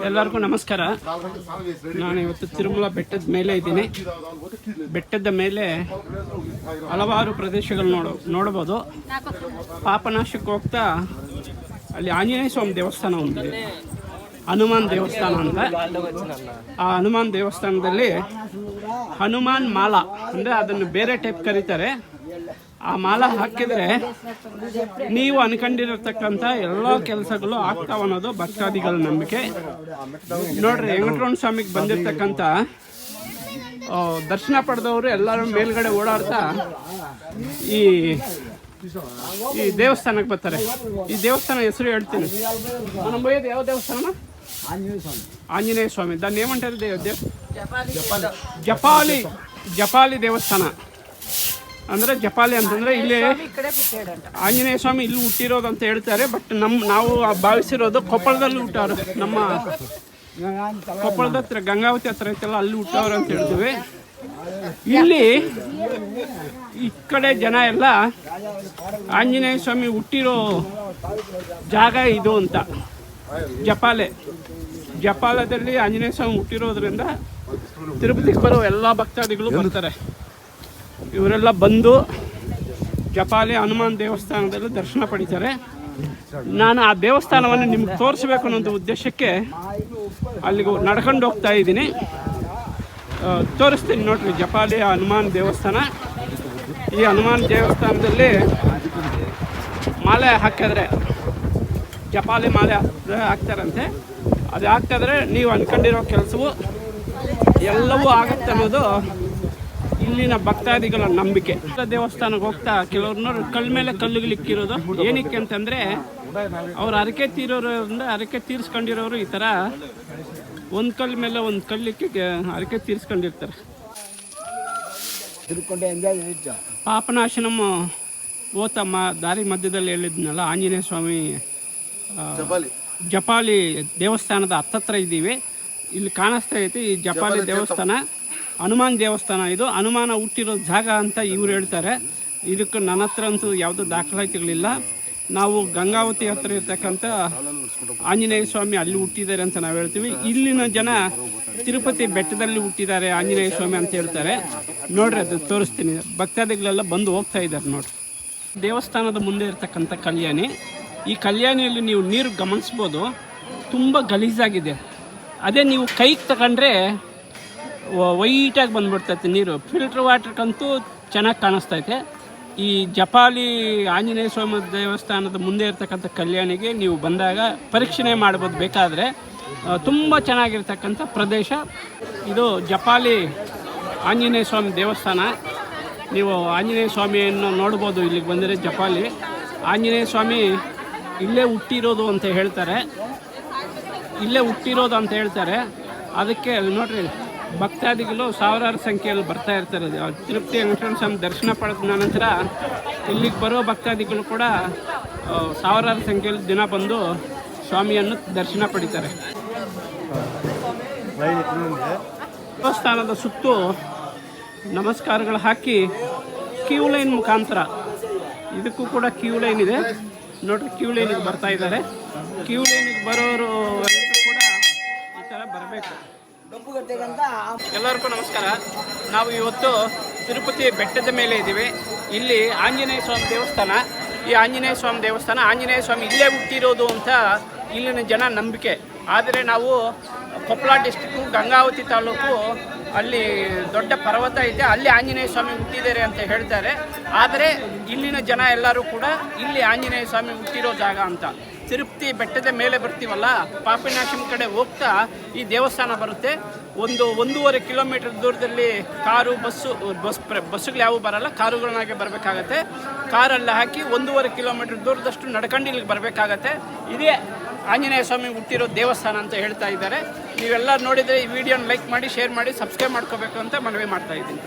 ಎಲ್ಲರಿಗೂ ನಮಸ್ಕಾರ. ನಾನು ಇವತ್ತು ತಿರುಮಲ ಬೆಟ್ಟದ ಮೇಲೆ ಇದ್ದೀನಿ. ಬೆಟ್ಟದ ಮೇಲೆ ಹಲವಾರು ಪ್ರದೇಶಗಳು ನೋಡಬಹುದು. ಪಾಪನಾಶಕ್ಕೆ ಹೋಗ್ತಾ ಅಲ್ಲಿ ಆಂಜನೇಯ ಸ್ವಾಮಿ ದೇವಸ್ಥಾನ ಒಂದಿದೆ, ಹನುಮಾನ್ ದೇವಸ್ಥಾನ ಅಂತ. ಆ ಹನುಮಾನ್ ದೇವಸ್ಥಾನದಲ್ಲಿ ಹನುಮಾನ್ ಮಾಲ ಅಂದರೆ ಅದನ್ನು ಬೇರೆ ಟೈಪ್ ಕರೀತಾರೆ. ಆ ಮಾಲ ಹಾಕಿದರೆ ನೀವು ಅನ್ಕೊಂಡಿರತಕ್ಕಂಥ ಎಲ್ಲ ಕೆಲಸಗಳು ಆಗ್ತಾವ ಅನ್ನೋದು ಭಕ್ತಾದಿಗಳ ನಂಬಿಕೆ. ನೋಡ್ರಿ, ವೆಂಕಟರಮಣ ಸ್ವಾಮಿಗೆ ಬಂದಿರತಕ್ಕಂಥ ದರ್ಶನ ಪಡೆದವರು ಎಲ್ಲರೂ ಮೇಲ್ಗಡೆ ಓಡಾಡ್ತಾ ಈ ದೇವಸ್ಥಾನಕ್ಕೆ ಬರ್ತಾರೆ. ಈ ದೇವಸ್ಥಾನ ಹೆಸರು ಹೇಳ್ತೀನಿ. ನಮ್ಮ ಯಾವ ದೇವಸ್ಥಾನ? ಆಂಜನೇಯ ಸ್ವಾಮಿ. దాన్ని ఏమంటారు? ಜಪಾಲಿ ದೇವಸ್ಥಾನ ಅಂದರೆ ಜಪಾಲಿ ಅಂತಂದರೆ ಇಲ್ಲಿ ಆಂಜನೇಯ ಸ್ವಾಮಿ ಇಲ್ಲಿ ಹುಟ್ಟಿರೋದು ಅಂತ ಹೇಳ್ತಾರೆ. ಬಟ್ ನಾವು ಭಾವಿಸಿರೋದು ಕೊಪ್ಪಳದಲ್ಲಿ ಹುಟ್ಟವ್ರು. ನಮ್ಮ ಕೊಪ್ಪಳದ ಹತ್ರ ಗಂಗಾವತಿ ಹತ್ರ ಐತಲ್ಲ, ಅಲ್ಲಿ ಹುಟ್ಟವ್ರು ಅಂತ ಹೇಳ್ತೀವಿ. ಇಲ್ಲಿ ಈ ಕಡೆ ಜನ ಎಲ್ಲ ಆಂಜನೇಯ ಸ್ವಾಮಿ ಹುಟ್ಟಿರೋ ಜಾಗ ಇದು ಅಂತ ಜಪಾಲದಲ್ಲಿ ಆಂಜನೇಯ ಸ್ವಾಮಿ ಹುಟ್ಟಿರೋದ್ರಿಂದ ತಿರುಪತಿಗೆ ಬರೋ ಎಲ್ಲ ಭಕ್ತಾದಿಗಳು ಬರ್ತಾರೆ. ಇವರೆಲ್ಲ ಬಂದು ಜಪಾಲಿ ಹನುಮಾನ್ ದೇವಸ್ಥಾನದಲ್ಲಿ ದರ್ಶನ ಪಡಿತಾರೆ. ನಾನು ಆ ದೇವಸ್ಥಾನವನ್ನು ನಿಮ್ಗೆ ತೋರಿಸ್ಬೇಕು ಅನ್ನೋ ಉದ್ದೇಶಕ್ಕೆ ಅಲ್ಲಿಗೆ ನಡ್ಕೊಂಡು ಹೋಗ್ತಾ ಇದ್ದೀನಿ. ತೋರಿಸ್ತೀನಿ ನೋಡ್ರಿ, ಜಪಾಲಿ ಹನುಮಾನ್ ದೇವಸ್ಥಾನ. ಈ ಹನುಮಾನ್ ದೇವಸ್ಥಾನದಲ್ಲಿ ಮಾಲೆ ಹಾಕಿದ್ರೆ, ಜಪಾಲಿ ಮಾಲೆ ಹಾಕ್ತಾರಂತೆ. ಅದು ಹಾಕ್ತಾದ್ರೆ ನೀವು ಅಂದ್ಕೊಂಡಿರೋ ಕೆಲಸವು ಎಲ್ಲವೂ ಆಗುತ್ತೆ ಅನ್ನೋದು ಇಲ್ಲಿನ ಭಕ್ತಾದಿಗಳ ನಂಬಿಕೆ. ದೇವಸ್ಥಾನಕ್ಕೆ ಹೋಗ್ತಾ ಕೆಲವ್ರನ್ನ ಕಲ್ಲು ಮೇಲೆ ಕಲ್ಲುಗಳಿಕ್ಕಿರೋದು ಏನಕ್ಕೆ ಅಂತಂದರೆ, ಅವ್ರು ಹರಕೆ ತೀರೋದ್ರಿಂದ ಹರಕೆ ತೀರಿಸ್ಕೊಂಡಿರೋರು ಈ ಥರ ಒಂದು ಕಲ್ಲು ಮೇಲೆ ಒಂದು ಕಲ್ಲಿಕ್ಕಿ ಹರಕೆ ತೀರಿಸ್ಕೊಂಡಿರ್ತಾರೆ. ಪಾಪನಾಶನಂ ಓತಮ್ಮ ದಾರಿ ಮಧ್ಯದಲ್ಲಿ ಹೇಳಿದ್ನಲ್ಲ, ಆಂಜನೇಯ ಸ್ವಾಮಿ ಜಪಾಲಿ ದೇವಸ್ಥಾನದ ಹತ್ತತ್ರ ಇದ್ದೀವಿ. ಇಲ್ಲಿ ಕಾಣಿಸ್ತಾ ಐತಿ ಈ ಜಪಾಲಿ ದೇವಸ್ಥಾನ, ಹನುಮಾನ್ ದೇವಸ್ಥಾನ. ಇದು ಹನುಮಾನ ಹುಟ್ಟಿರೋ ಜಾಗ ಅಂತ ಇವ್ರು ಹೇಳ್ತಾರೆ. ಇದಕ್ಕೆ ನನ್ನ ಹತ್ರ ಅಂತೂ ಯಾವುದೋ ದಾಖಲಾತಿಗಳಿಲ್ಲ. ನಾವು ಗಂಗಾವತಿ ಹತ್ರ ಇರ್ತಕ್ಕಂಥ ಆಂಜನೇಯ ಸ್ವಾಮಿ ಅಲ್ಲಿ ಹುಟ್ಟಿದ್ದಾರೆ ಅಂತ ನಾವು ಹೇಳ್ತೀವಿ. ಇಲ್ಲಿನ ಜನ ತಿರುಪತಿ ಬೆಟ್ಟದಲ್ಲಿ ಹುಟ್ಟಿದ್ದಾರೆ ಆಂಜನೇಯ ಸ್ವಾಮಿ ಅಂತ ಹೇಳ್ತಾರೆ. ನೋಡ್ರಿ, ಅದು ತೋರಿಸ್ತೀನಿ. ಭಕ್ತಾದಿಗಳೆಲ್ಲ ಬಂದು ಹೋಗ್ತಾ ಇದ್ದಾರೆ ನೋಡ್ರಿ. ದೇವಸ್ಥಾನದ ಮುಂದೆ ಇರ್ತಕ್ಕಂಥ ಕಲ್ಯಾಣಿ. ಈ ಕಲ್ಯಾಣಿಯಲ್ಲಿ ನೀವು ನೀರು ಗಮನಿಸ್ಬೋದು, ತುಂಬ ಗಲೀಜಾಗಿದೆ. ಅದೇ ನೀವು ಕೈಗೆ ತಗೊಂಡ್ರೆ ವೈಟಾಗಿ ಬಂದ್ಬಿಡ್ತೈತೆ ನೀರು. ಫಿಲ್ಟ್ರ್ ವಾಟ್ರ್ಗಂತೂ ಚೆನ್ನಾಗಿ ಕಾಣಿಸ್ತೈತೆ. ಈ ಜಪಾಲಿ ಆಂಜನೇಯ ಸ್ವಾಮಿ ದೇವಸ್ಥಾನದ ಮುಂದೆ ಇರ್ತಕ್ಕಂಥ ಕಲ್ಯಾಣಿಗೆ ನೀವು ಬಂದಾಗ ಪರೀಕ್ಷಣೆ ಮಾಡ್ಬೋದು ಬೇಕಾದರೆ. ತುಂಬ ಚೆನ್ನಾಗಿರ್ತಕ್ಕಂಥ ಪ್ರದೇಶ ಇದು ಜಪಾಲಿ ಆಂಜನೇಯ ಸ್ವಾಮಿ ದೇವಸ್ಥಾನ. ನೀವು ಆಂಜನೇಯ ಸ್ವಾಮಿಯನ್ನು ನೋಡ್ಬೋದು ಇಲ್ಲಿಗೆ ಬಂದರೆ. ಜಪಾಲಿ ಆಂಜನೇಯ ಸ್ವಾಮಿ ಇಲ್ಲೇ ಹುಟ್ಟಿರೋದು ಅಂತ ಹೇಳ್ತಾರೆ. ಅದಕ್ಕೆ ನೋಡ್ರಿ, ಭಕ್ತಾದಿಗಳು ಸಾವಿರಾರು ಸಂಖ್ಯೆಯಲ್ಲಿ ಬರ್ತಾ ಇರ್ತಾರೆ. ತಿರುಪತಿ ವೆಂಕಟರಮಣ ಸ್ವಾಮಿ ದರ್ಶನ ಪಡೆದ ನಂತರ ಇಲ್ಲಿಗೆ ಬರೋ ಭಕ್ತಾದಿಗಳು ಕೂಡ ಸಾವಿರಾರು ಸಂಖ್ಯೆಯಲ್ಲಿ ದಿನ ಬಂದು ಸ್ವಾಮಿಯನ್ನು ದರ್ಶನ ಪಡಿತಾರೆ. ದೇವಸ್ಥಾನದ ಸುತ್ತು ನಮಸ್ಕಾರಗಳು ಹಾಕಿ ಕ್ಯೂ ಲೈನ್ ಮುಖಾಂತರ, ಇದಕ್ಕೂ ಕೂಡ ಕ್ಯೂ ಲೈನ್ ಇದೆ ನೋಡ್ರಿ. ಕ್ಯೂ ಲೈನಿಗೆ ಬರ್ತಾ ಇದ್ದಾರೆ. ಕ್ಯೂ ಲೈನಿಗೆ ಬರೋರು ಕೂಡ ಈ ಥರ ಬರಬೇಕು. ಎಲ್ಲರಿಗೂ ನಮಸ್ಕಾರ. ನಾವು ಇವತ್ತು ತಿರುಪತಿ ಬೆಟ್ಟದ ಮೇಲೆ ಇದ್ದೀವಿ. ಇಲ್ಲಿ ಆಂಜನೇಯ ಸ್ವಾಮಿ ದೇವಸ್ಥಾನ. ಈ ಆಂಜನೇಯ ಸ್ವಾಮಿ ಇಲ್ಲೇ ಹುಟ್ಟಿರೋದು ಅಂತ ಇಲ್ಲಿನ ಜನ ನಂಬಿಕೆ. ಆದರೆ ನಾವು ಕೊಪ್ಪಳ ಡಿಸ್ಟಿಕ್ಕು ಗಂಗಾವತಿ ತಾಲೂಕು, ಅಲ್ಲಿ ದೊಡ್ಡ ಪರ್ವತ ಐತೆ, ಅಲ್ಲಿ ಆಂಜನೇಯ ಸ್ವಾಮಿ ಹುಟ್ಟಿದ್ದಾರೆ ಅಂತ ಹೇಳ್ತಾರೆ. ಆದರೆ ಇಲ್ಲಿನ ಜನ ಎಲ್ಲರೂ ಕೂಡ ಇಲ್ಲಿ ಆಂಜನೇಯ ಸ್ವಾಮಿ ಹುಟ್ಟಿರೋ ಜಾಗ ಅಂತ. ತಿರುಪತಿ ಬೆಟ್ಟದ ಮೇಲೆ ಬರ್ತೀವಲ್ಲ, ಪಾಪನಾಶಂ ಕಡೆ ಹೋಗ್ತಾ ಈ ದೇವಸ್ಥಾನ ಬರುತ್ತೆ. 1.5 ಕಿಲೋಮೀಟರ್ ದೂರದಲ್ಲಿ ಕಾರು ಬಸ್ಸುಗಳು ಯಾವೂ ಬರಲ್ಲ, ಕಾರುಗಳನ್ನಾಗೆ ಬರಬೇಕಾಗತ್ತೆ. ಕಾರಲ್ಲಿ ಹಾಕಿ 1.5 ಕಿಲೋಮೀಟರ್ ದೂರದಷ್ಟು ನಡ್ಕೊಂಡು ಇಲ್ಲಿಗೆ ಬರಬೇಕಾಗತ್ತೆ. ಇದೇ ಆಂಜನೇಯ ಸ್ವಾಮಿ ಹುಟ್ಟಿರೋ ದೇವಸ್ಥಾನ ಅಂತ ಹೇಳ್ತಾ ಇದ್ದಾರೆ. ನೀವೆಲ್ಲ ನೋಡಿದರೆ ಈ ವಿಡಿಯೋನ ಲೈಕ್ ಮಾಡಿ, ಶೇರ್ ಮಾಡಿ, ಸಬ್ಸ್ಕ್ರೈಬ್ ಮಾಡ್ಕೋಬೇಕು ಅಂತ ಮನವಿ ಮಾಡ್ತಾ ಇದ್ದೀನಿ.